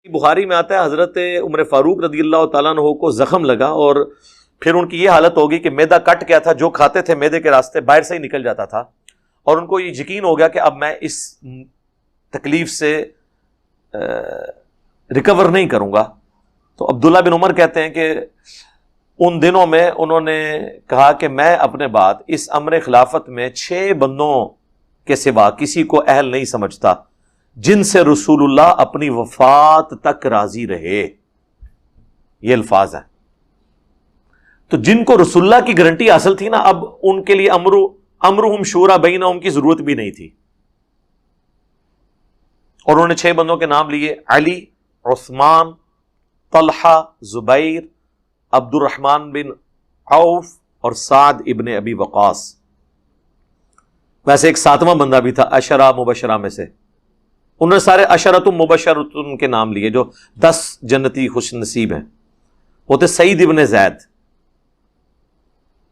بخاری میں آتا ہے حضرت عمر فاروق رضی اللہ تعالیٰ عنہ کو زخم لگا اور پھر ان کی یہ حالت ہوگی کہ معدہ کٹ گیا تھا، جو کھاتے تھے معدے کے راستے باہر سے ہی نکل جاتا تھا، اور ان کو یہ یقین ہو گیا کہ اب میں اس تکلیف سے ریکور نہیں کروں گا۔ تو عبداللہ بن عمر کہتے ہیں کہ ان دنوں میں انہوں نے کہا کہ میں اپنے بعد اس امر خلافت میں 6 بندوں کے سوا کسی کو اہل نہیں سمجھتا جن سے رسول اللہ اپنی وفات تک راضی رہے۔ یہ الفاظ ہیں۔ تو جن کو رسول اللہ کی گارنٹی حاصل تھی نا، اب ان کے لیے امرہم شورا بینہم کی ضرورت بھی نہیں تھی۔ اور انہوں نے 6 بندوں کے نام لیے: علی، عثمان، طلحہ، زبیر، عبد الرحمن بن عوف اور سعد ابن ابی وقاص۔ ویسے ایک 7واں بندہ بھی تھا عشرہ مبشرہ میں سے، انہوں نے سارے عشرۃ مبشرۃ کے نام لیے جو 10 جنتی خوش نصیب ہیں۔ وہ تھے سعید ابن زید،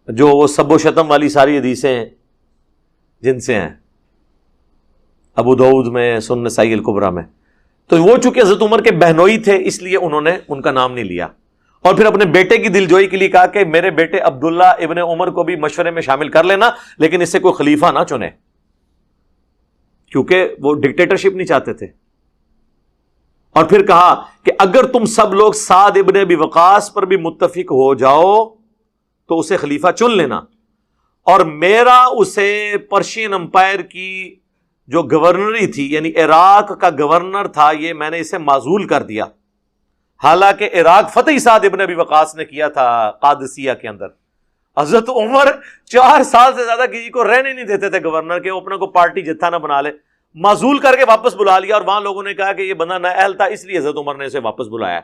جو وہ سب و شتم والی ساری حدیثیں جن سے ہیں ابو داؤد میں، سنن نسائی الکبریٰ میں۔ تو وہ چونکہ حضرت عمر کے بہنوئی تھے اس لیے انہوں نے ان کا نام نہیں لیا، اور پھر اپنے بیٹے کی دلجوئی کے لیے کہا کہ میرے بیٹے عبداللہ ابن عمر کو بھی مشورے میں شامل کر لینا، لیکن اس سے کوئی خلیفہ نہ چنے، کیونکہ وہ ڈکٹیٹرشپ نہیں چاہتے تھے۔ اور پھر کہا کہ اگر تم سب لوگ سعد ابن ابی وقاص پر بھی متفق ہو جاؤ تو اسے خلیفہ چن لینا، اور میرا اسے پرشین امپائر کی جو گورنری تھی، یعنی عراق کا گورنر تھا، یہ میں نے اسے معزول کر دیا۔ حالانکہ عراق فتح سعد ابن ابی وقاص نے کیا تھا قادسیہ کے اندر۔ حضرت عمر 4 سال سے زیادہ کسی کو رہنے نہیں دیتے تھے گورنر کے، وہ اپنا کو پارٹی جتھا نہ بنا لے، معزول کر کے واپس بلا لیا، اور وہاں لوگوں نے کہا کہ یہ بندہ نااہل تھا، اس لیے حضرت عمر نے اسے واپس بلایا۔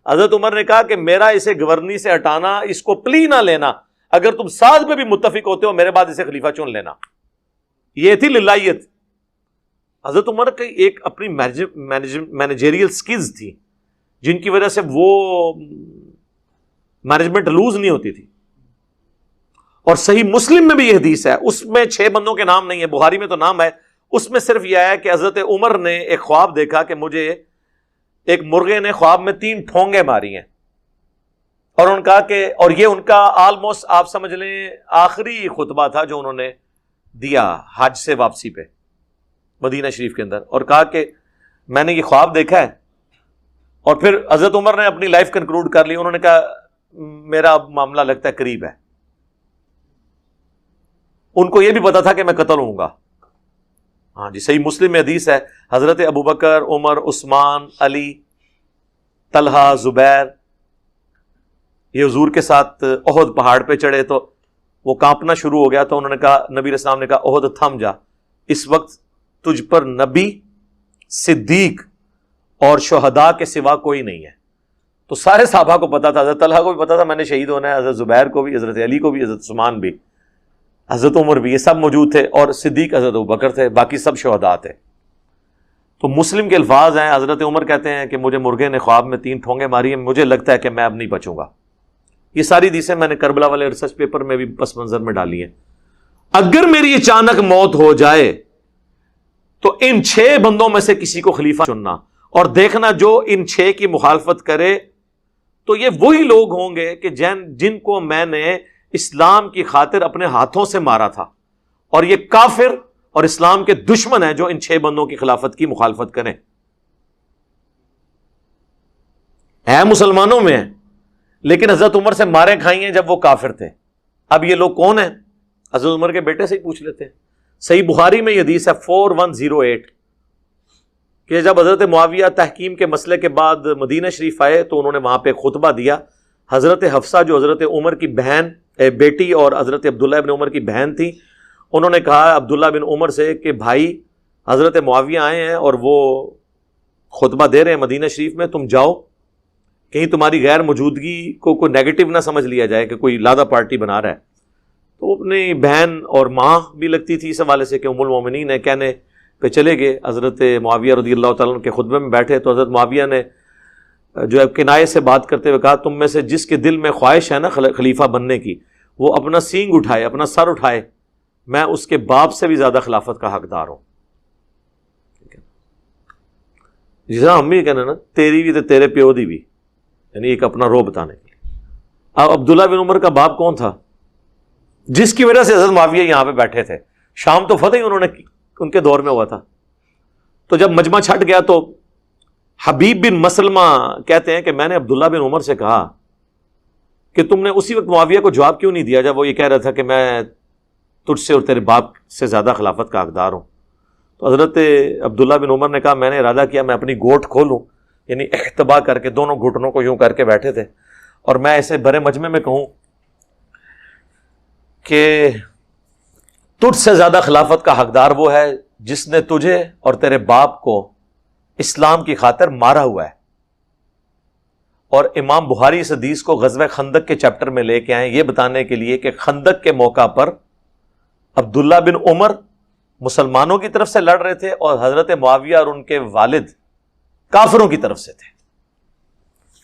حضرت عمر نے کہا کہ میرا اسے گورنری سے ہٹانا، اس کو پلی نہ لینا، اگر تم سعد پہ بھی متفق ہوتے ہو میرے بعد اسے خلیفہ چن لینا۔ یہ تھی للہیت۔ حضرت عمر کی ایک اپنی مینیجریل سکلز تھی جن کی وجہ سے وہ مینجمنٹ لوز نہیں ہوتی تھی۔ اور صحیح مسلم میں بھی یہ حدیث ہے، اس میں 6 بندوں کے نام نہیں ہے، بخاری میں تو نام ہے، اس میں صرف یہ آیا کہ حضرت عمر نے ایک خواب دیکھا کہ مجھے ایک مرغے نے خواب میں 3 ٹھونگے ماری ہیں، اور انہوں نے کہا کہ، اور یہ ان کا آلموسٹ آپ سمجھ لیں آخری خطبہ تھا جو انہوں نے دیا حج سے واپسی پہ مدینہ شریف کے اندر، اور کہا کہ میں نے یہ خواب دیکھا ہے۔ اور پھر حضرت عمر نے اپنی لائف کنکلوڈ کر لی، انہوں نے کہا میرا اب معاملہ لگتا ہے قریب ہے۔ ان کو یہ بھی پتا تھا کہ میں قتل ہوں گا۔ ہاں جی، صحیح مسلم میں حدیث ہے، حضرت ابوبکر، عمر، عثمان، علی، طلحہ، زبیر یہ حضور کے ساتھ احد پہاڑ پہ چڑھے تو وہ کانپنا شروع ہو گیا، تو انہوں نے کہا، نبی علیہ السلام نے کہا احد تھم جا، اس وقت تجھ پر نبی، صدیق اور شہداء کے سوا کوئی نہیں ہے۔ تو سارے صحابہ کو پتا تھا، حضرت طلحہ کو بھی پتا تھا میں نے شہید ہونا ہے، حضرت زبیر کو بھی، حضرت علی کو بھی، حضرت عثمان بھی، حضرت عمر بھی، یہ سب موجود تھے، اور صدیق حضرت ابوبکر تھے، باقی سب شہداء تھے۔ تو مسلم کے الفاظ ہیں، حضرت عمر کہتے ہیں کہ مجھے مرغے نے خواب میں 3 ٹھونگے ماری ہیں، مجھے لگتا ہے کہ میں اب نہیں بچوں گا۔ یہ ساری حدیثیں میں نے کربلا والے ریسرچ پیپر میں بھی پس منظر میں ڈالی ہیں۔ اگر میری اچانک موت ہو جائے تو ان 6 بندوں میں سے کسی کو خلیفہ چننا، اور دیکھنا جو ان 6 کی مخالفت کرے تو یہ وہی لوگ ہوں گے کہ جن کو میں نے اسلام کی خاطر اپنے ہاتھوں سے مارا تھا، اور یہ کافر اور اسلام کے دشمن ہیں جو ان 6 بندوں کی خلافت کی مخالفت کریں۔ ہے مسلمانوں میں ہیں، لیکن حضرت عمر سے مارے کھائی ہیں جب وہ کافر تھے۔ اب یہ لوگ کون ہیں؟ حضرت عمر کے بیٹے سے ہی پوچھ لیتے ہیں۔ صحیح بخاری میں یہ حدیث ہے 4108 کہ جب حضرت معاویہ تحکیم کے مسئلے کے بعد مدینہ شریف آئے تو انہوں نے وہاں پہ خطبہ دیا۔ حضرت حفصہ جو حضرت عمر کی بیٹی اور حضرت عبداللہ ابن عمر کی بہن تھی، انہوں نے کہا عبداللہ بن عمر سے کہ بھائی حضرت معاویہ آئے ہیں اور وہ خطبہ دے رہے ہیں مدینہ شریف میں، تم جاؤ، کہیں تمہاری غیر موجودگی کو کوئی نیگیٹو نہ سمجھ لیا جائے کہ کوئی لادہ پارٹی بنا رہا ہے۔ تو اپنی بہن اور ماں بھی لگتی تھی اس حوالے سے کہ ام المومنین ہے، کہنے پہ چلے گئے۔ حضرت معاویہ رضی اللہ تعالیٰ عنہ کے خطبے میں بیٹھے تو حضرت معاویہ نے جو ہے کنایے سے بات کرتے ہوئے کہا، تم میں سے جس کے دل میں خواہش ہے نا خلیفہ بننے کی، وہ اپنا سینگ اٹھائے، اپنا سر اٹھائے، میں اس کے باپ سے بھی زیادہ خلافت کا حقدار ہوں۔ جس طرح ہم بھی کہنا نا تیری بھی تو تیرے پیو دی بھی، یعنی ایک اپنا رو بتانے کے لیے. اب عبداللہ بن عمر کا باپ کون تھا جس کی وجہ سے حضرت معاویہ یہاں پہ بیٹھے تھے؟ شام تو فتح ہی انہوں نے ان کے دور میں ہوا تھا. تو جب مجمع چھٹ گیا تو حبیب بن مسلمہ کہتے ہیں کہ میں نے عبداللہ بن عمر سے کہا کہ تم نے اسی وقت معاویہ کو جواب کیوں نہیں دیا جب وہ یہ کہہ رہا تھا کہ میں تجھ سے اور تیرے باپ سے زیادہ خلافت کا حقدار ہوں؟ تو حضرت عبداللہ بن عمر نے کہا میں نے ارادہ کیا میں اپنی گھوٹ کھولوں، یعنی احتبا کر کے دونوں گھٹنوں کو یوں کر کے بیٹھے تھے، اور میں ایسے بڑے مجمع میں کہوں کہ تجھ سے زیادہ خلافت کا حقدار وہ ہے جس نے تجھے اور تیرے باپ کو اسلام کی خاطر مارا ہوا ہے. اور امام بخاری اس حدیث کو غزوہ خندق کے چیپٹر میں لے کے آئے یہ بتانے کے لیے کہ خندق کے موقع پر عبداللہ بن عمر مسلمانوں کی طرف سے لڑ رہے تھے اور حضرت معاویہ اور ان کے والد کافروں کی طرف سے تھے.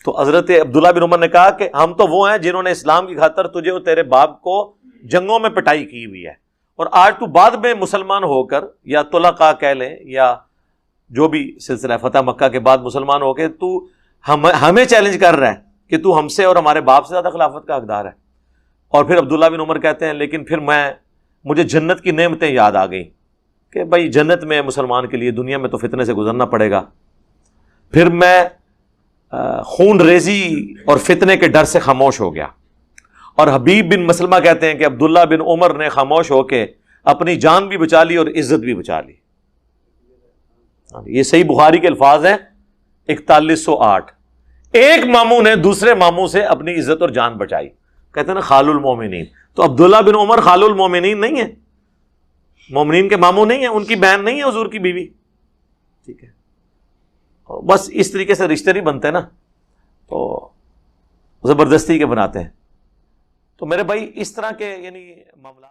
تو حضرت عبداللہ بن عمر نے کہا کہ ہم تو وہ ہیں جنہوں نے اسلام کی خاطر تجھے اور تیرے باپ کو جنگوں میں پٹائی کی ہوئی ہے، اور آج تو بعد میں مسلمان ہو کر یا طلقاء کہہ لیں یا جو بھی سلسلہ فتح مکہ کے بعد مسلمان ہو کے تو ہمیں چیلنج کر رہا ہے کہ تو ہم سے اور ہمارے باپ سے زیادہ خلافت کا حقدار ہے. اور پھر عبداللہ بن عمر کہتے ہیں لیکن پھر مجھے جنت کی نعمتیں یاد آ گئیں کہ بھائی جنت میں مسلمان کے لیے دنیا میں تو فتنے سے گزرنا پڑے گا. پھر میں خون ریزی اور فتنے کے ڈر سے خاموش ہو گیا. اور حبیب بن مسلمہ کہتے ہیں کہ عبداللہ بن عمر نے خاموش ہو کے اپنی جان بھی بچا لی اور عزت بھی بچا لی. یہ صحیح بخاری کے الفاظ ہیں 4108. ایک ماموں نے دوسرے ماموں سے اپنی عزت اور جان بچائی. کہتے ہیں نا خال المومنین. تو عبداللہ بن عمر خال المومنین نہیں ہے، مومنین کے ماموں نہیں ہیں، ان کی بہن نہیں ہے حضور کی بیوی. ٹھیک ہے، بس اس طریقے سے رشتے نہیں بنتے نا، تو زبردستی کے بناتے ہیں. تو میرے بھائی اس طرح کے یعنی معاملات